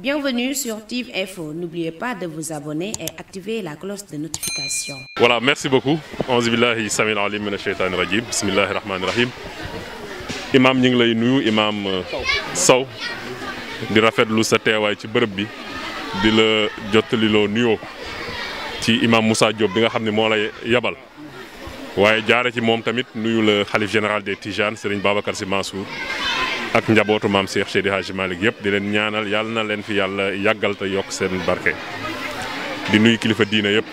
Bienvenue sur TIV Info. N'oubliez pas de vous abonner et activer la cloche de notification. Voilà, merci beaucoup. Auzu billahi samil alim mina shaytani rajim. Bismillahi rahmani rahim. Imam ñu ngi lay nuyu Imam Sow di rafetlu sa teewaay ci bërëb bi di la jottaliloo nuyoo ci Imam Moussa Diop bi nga xam ne moo lay yabal waaye jaare ci moom tamit nuyu la xalif général des Tijanes Serigne Babacar Sy Mansour ak njabootu maam Cheikh Seydi Hadji Malick yëpp di leen ñaanal yàlla na leen fi yàlla yàggal te yokk seen barke. di nuyu kilifa diina yëpp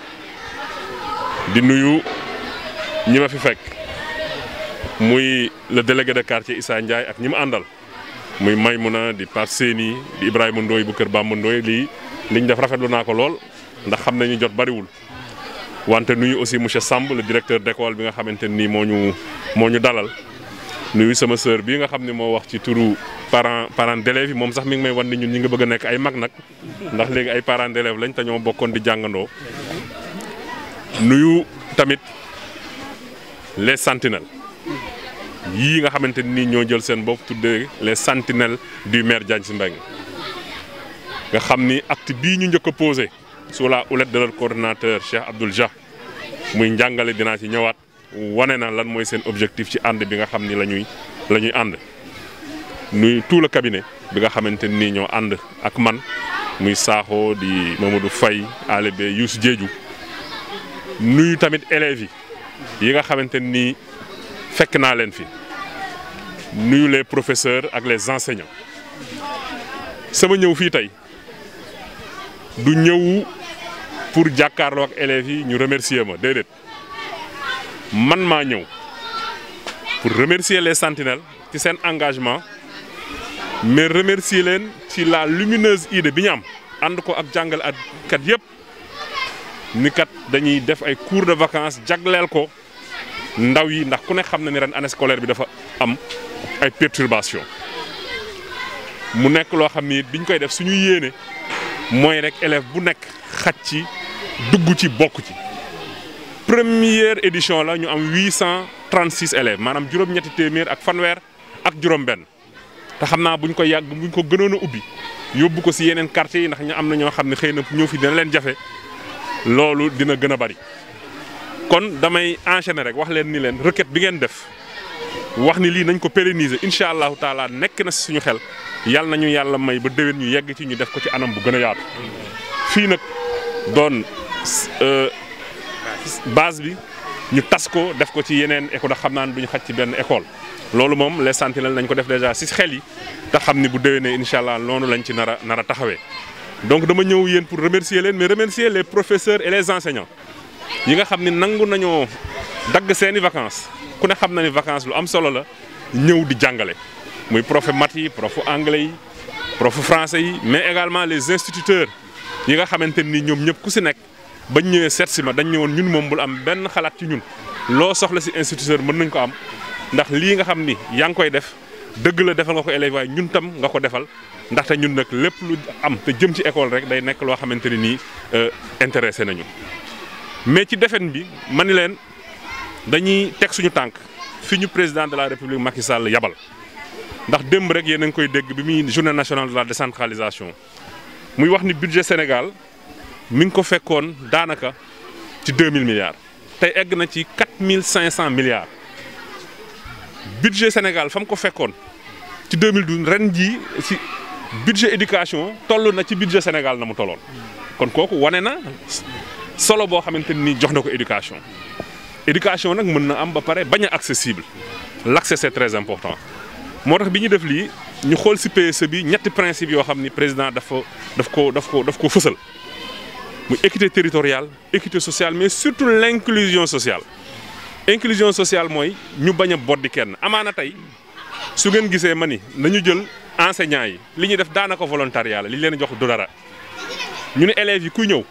di nuyu ñi ma fi fekk muy le délégué de quartier Issa Ndiaye ak ñi ma àndal muy Maymouna di Pape Séni di Ibrahima Ndoye bu kër Bamba Ndoye liñ def rafetlu naa ko lool ndax xam nañu jot bariwul. wante nuyu aussi monsieur Samb le directeur d'école bi nga xamante ni moo ñu dalal. nuyu sama sœur bii nga xam ne moo wax ci turu parents d'élèves yi moom sax mi ngi may wan ni ñun ñi nga bëgg a nekk ay mag nag ndax léegi ay parents d'élèves lañ te ñoo bokkoon di jàngandoo. nuyu tamit les sentinelles yii nga xamante ni ñoo jël seen bopp tuddee les sentinelles du maire Diagne Sy Mbengue nga xam ni acte bii ñu njëkk a posé sous la houlette de leur coordinateur Cheikh Abdoul Dia muy njàngale dinaa ci ñëwaat. wane na lan mooy seen objectif ci ànd bi nga xam ni la ñuy ànd nuy tout le cabinet bi nga xamante ni ñoo ànd ak man muy Sakho di Mamadou Faye ALB Youssou Diédhiou nuyu tamit élèves yi nga xamante ni fekk naa leen fi nuyu les professeurs ak les enseignants sama ñëw fii tey du ñëw pour jàkkaarloo ak élèves yi ñu remercier ma déedéet. man maa ñëw pour remercier les sentinelles ci seen engagement mais remercier leen ci la lumineuse idée bi ñu am ànd ko ak jàngale ak kat yëpp ni kat dañuy def ay cours de vacances jagleel ko ndaw yi ndax ku ne xam na ni ren année scolaire bi dafa am ay perturbations mu nekk loo xam ni biñ koy def suñu yéene mooy rek élève bu nekk xaj ci dugg ci bokk ci. première édition la ñu am 836 élèves maanaam juróom-ñetti téeméer ak fanweer ak juróom-benn te xam naa buñ ko gënoon a ubbi yóbbu ko si yeneen quartiers yi ndax ñu am na ñoo xam ne xëy na ñëw fi dina leen jafe loolu dina gën a bari. kon damay enchaîner rek wax leen ni leen requête bi ngeen def wax ni lii nañ ko pérenniser incha allahu taala nekk na si suñu xel yàlla nañu yàlla may ba déwén ñu yegg ci ñu def ko ci anam bu gën a yaatu. fii nag doon. base bi ñu tas ko def ko ci yeneen école da xam naa ne duñu xaj ci benn école loolu moom les sentinelles nañ ko def déjà ci xel yi te xam ni bu déwénee incha allah noonu lañ ci nar a taxawee. donc dama ñëw yéen pour remercier leen mais remercier les professeurs et les enseignants yi nga xam ni nangu nañoo dagg seeni vacances ku ne xam na ni vacances lu am solo la ñëw di jàngale muy prof maths yi prof anglais yi prof français yi mais également les instituteurs yi nga xamante ni ñoom ñëpp ku ci nekk. bañ ñëwee seet si ma dañ ñëwoon ñun moom bul am benn xalaat ci ñun loo soxla si instituteur mën nañ ko am ndax lii nga xam ni yaa ngi koy def dëgg la defal nga ko élèves waaye ñun tam nga ko defal ndaxte ñun nag lépp lu am te jëm ci école rek day nekk loo xamante ni nii intéressé nañu. mais ci defen bi ma ni leen dañuy teg suñu tànk fi ñu président de la république Macky Sall yabal ndax démb rek yéen a ngi koy dégg bi muy journée nationale de la décentralisation muy wax ni budget Sénégal. mi ngi ko fekkoon daanaka ci 2000 milliards tey egg na ci 4500 milliards budget Sénégal fa mu ko fekkoon ci 2012 ren jii ci budget éducation toll na ci budget Sénégal na mu tolloon kon kooku wane na solo boo xamante ni jox na ko éducation. éducation nag mën na am ba pare bañ a accessible l'accès c'est très important moo tax bi ñu def lii ñu xool ci PSE bi ñetti principe yoo xam ni président daf ko fësal. muy équité territoriale équité sociale mais surtout l'inclusion sociale inclusion sociale mooy ñu bañ a boddi kenn amaana tey su ngeen gisee ma ni nañu jël enseignants yi li ñuy def daanaka volontariat la li leen jox du dara ñu ne élèves yi kuy ñëw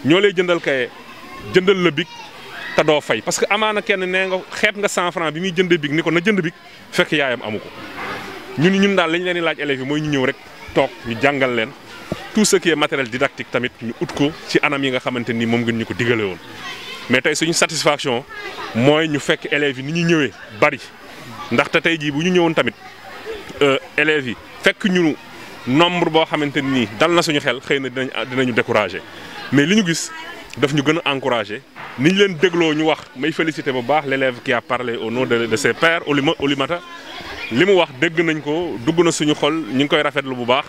ñoo lay jëndal kaye jëndal la bic te doo fay parce que amaana kenn nee nga xeeb nga 100 francs bi muy jëndee bic ni ko na jënd bic fekk yaayam amu ko ñun daal lañ leen di laaj élèves yi mooy ñu ñëw rek toog ñu jàngal leen. tout ce qui est matériel didactique tamit ñu ut ko ci anam yi nga xamante ni moom ngeen ñu ko digale woon mais tey suñu satisfaction mooy ñu fekk élèves yi ni ñu ñëwee bari ndaxte tey jii bu ñu ñëwoon tamit élèves yi fekk ñu nombre boo xamante ni dal na suñu xel xëy na dinañu découragé mais li ñu gis daf ñu gën a encouragé ni ñu leen dégloo ñu wax may félicité bu baax l'élève qui a parlé au nom de ses pairs Oulimata li mu wax dégg nañ ko dugg na suñu xol ñu ngi koy rafetlu bu baax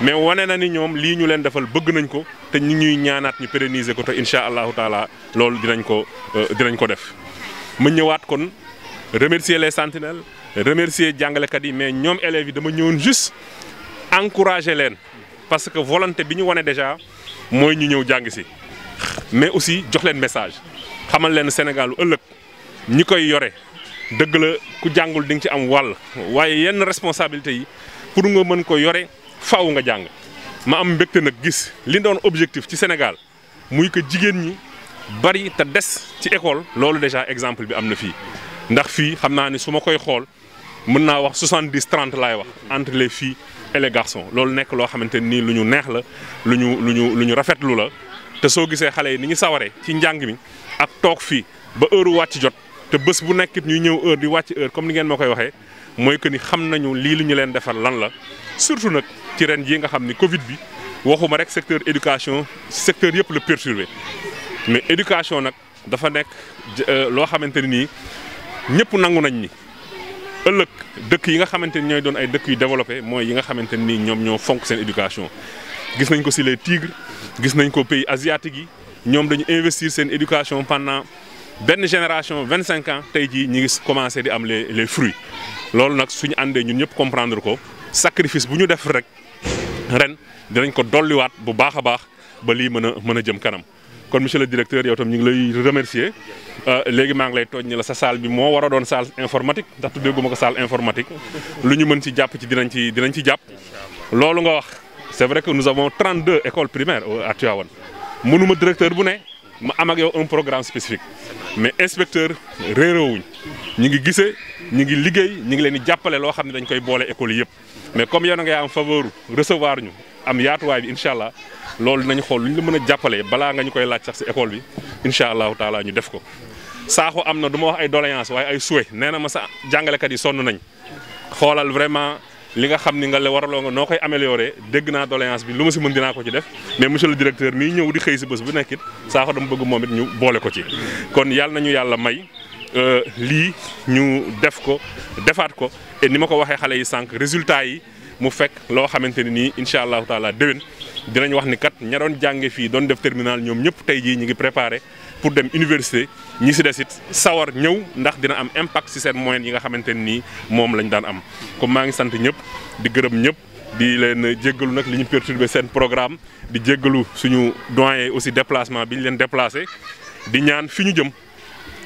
mais wane na ni ñoom lii ñu leen defal bëgg nañ ko te ñu ñuy ñaanaat ñu pérenniser ko te incha allahu taala loolu dinañ ko def. ma ñëwaat kon remercier les sentinelles remercier jàngalekat yi mais ñoom élèves yi dama ñëwoon juste encourager leen parce que volonté bi ñu wane déjà mooy ñu ñëw jàng si mais aussi jox leen message xamal leen Sénégal lu ëllëg ñi koy yore. dëgg la ku jàngul di nga ci am wàll waaye yenn responsabilité yi pour nga mën ko yore faaw nga jàng ma am mbégte nag gis li doon objectif ci Sénégal muy que jigéen ñi bari te des ci école loolu déjà exemple bi am na fii ndax fii xam naa ni su ma koy xool mën naa wax 70-30 laay wax entre les filles et les garçons loolu nekk loo xamante nii lu ñu neex la lu ñu rafetlu la te soo gisee xale yi ni ñu sawaree ci njàng mi ak toog fii ba heure wàcc jot. te bés bu nekkit ñuy ñëw heure di wàcc heure comme ni ngeen ma koy waxee mooy que ni xam nañu lii li ñu leen defal lan la surtout nag ci ren jii nga xam ni Covid bi waxuma rek secteur éducation secteur yëpp la perturbé mais éducation nag dafa nekk loo xamante ni nii ñëpp nangu nañ ni ëllëg dëkk yi nga xamante ni ñooy doon ay dëkk yu développé mooy yi nga xamante ni ñoom ñoo fonk seen éducation. gis nañ ko ci les Tigres gis nañ ko pays asiatiques yi ñoom dañu investir seen éducation pendant. benn génération 25 ans tey jii ñi ngi commencé di am les fruits loolu nag suñu àndee ñun ñëpp comprendre ko sacrifice bu ñu def rek ren dinañ ko dolliwaat bu baax a baax ba lii mën a jëm kanam kon monsieur le directeur yow tam ñu ngi lay remercier léegi maa ngi lay tooñ ni la sa salle bi moo war a doon salle informatique ndax tuddeeguma ko salle informatique lu ñu mën ci jàpp ci dinañ ci jàpp loolu nga wax c'est vrai que nous avons 32 écoles primaires à Tivaouane mënuma directeur bu ne ma am ak yow un programme spécifique mais inspecteur réeróowuñ ñu ngi gisee ñu ngi liggéey ñu ngi leen di jàppale loo xam ne dañ koy boole école yi yëpp mais comme yow na ngay am faveur recevoir ñu am yaatuwaay bi incha allah loolu dinañ xool lu ñu la mën a jàppalee balaa nga ñu koy laaj sax si école bi incha allahu taala ñu def ko. Sakho am na du ma wax ay doléance waaye ay souhait nee na ma sa jàngalekat yi sonn nañ xoolal vraiment li nga xam ni nga la waraloo nga noo koy amélioré dégg naa doléance bi lu ma si mën dinaa ko ci def mais monsieur le directeur mii ñëw di xëy si bés bu nekkit Sakho dama bëgg moom it ñu boole ko ci. kon yàlla nañu yàlla may lii ñu def ko defaat ko et ni ma ko waxee xale yi sànq résultat yi mu fekk loo xamante ni nii incha allahu taala déwén dinañ wax ni kat ña doon jànge fii doon def terminal ñoom ñëpp tey jii ñu ngi préparé pour dem université ñi si des it sawar ñëw ndax dina am impact si seen moyens yi nga xamante nii moom lañ daan am. comme maa ngi sant ñëpp di gërëm ñëpp di leen jéggalu nag li ñu perturbé seen programme di jéggalu suñu doyen aussi déplacement bi ñu leen déplacé di ñaan fi ñu jëm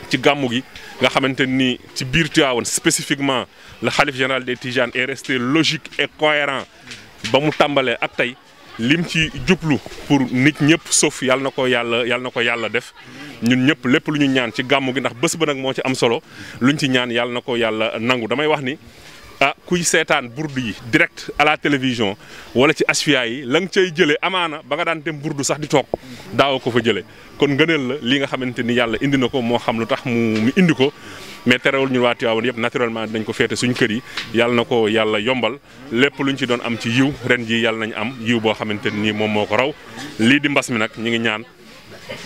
ci gàmmu gi nga xamante ni ci biir Tivaouane spécifiquement le khalife général des Tidianes est resté logique et cohérent ba mu tàmbalee ak tey lim ci jublu pour nit ñëpp sauf yàlla na ko yàlla def ñun ñëpp lépp lu ñu ñaan ci gàmmu gi ndax bés ba nag moo ci am solo luñ ci ñaan yàlla na ko yàlla nangu damay wax ni kuy seetaan burdu yi direct à la télévision wala ci asfiya yi la nga cay jëlee amaana ba nga daan dem burdu sax di toog daawoo ko fa jëlee kon ngëneel la li nga xamante ni yàlla indi na ko moo xam lu tax mu indi ko mais terewul ñun waa Tivaouane yëpp naturellement dañ ko féete suñu kër yi yàlla na ko yàlla yombal lépp luñ ci doon am ci yiw ren ji yàlla nañ am yiw boo xamante ni moom moo ko raw lii di mbas mi nag ñu ngi ñaan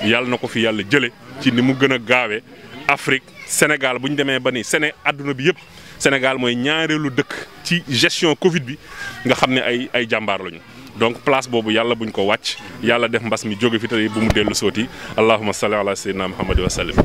yàlla na ko fi yàlla jële ci ni mu gën a gaawee Afrique Sénégal bu ñu demee ba ni àdduna bi yëpp Sénégal mooy ñaareelu dëkk ci gestion Covid bi nga xam ne ay jàmbaar lañu donc place boobu yàlla buñ ko wàcc yàlla def mbas mi jóge fi tey bu mu dellu sooti allahumma salli ala sayyidina Muhammad wa sallim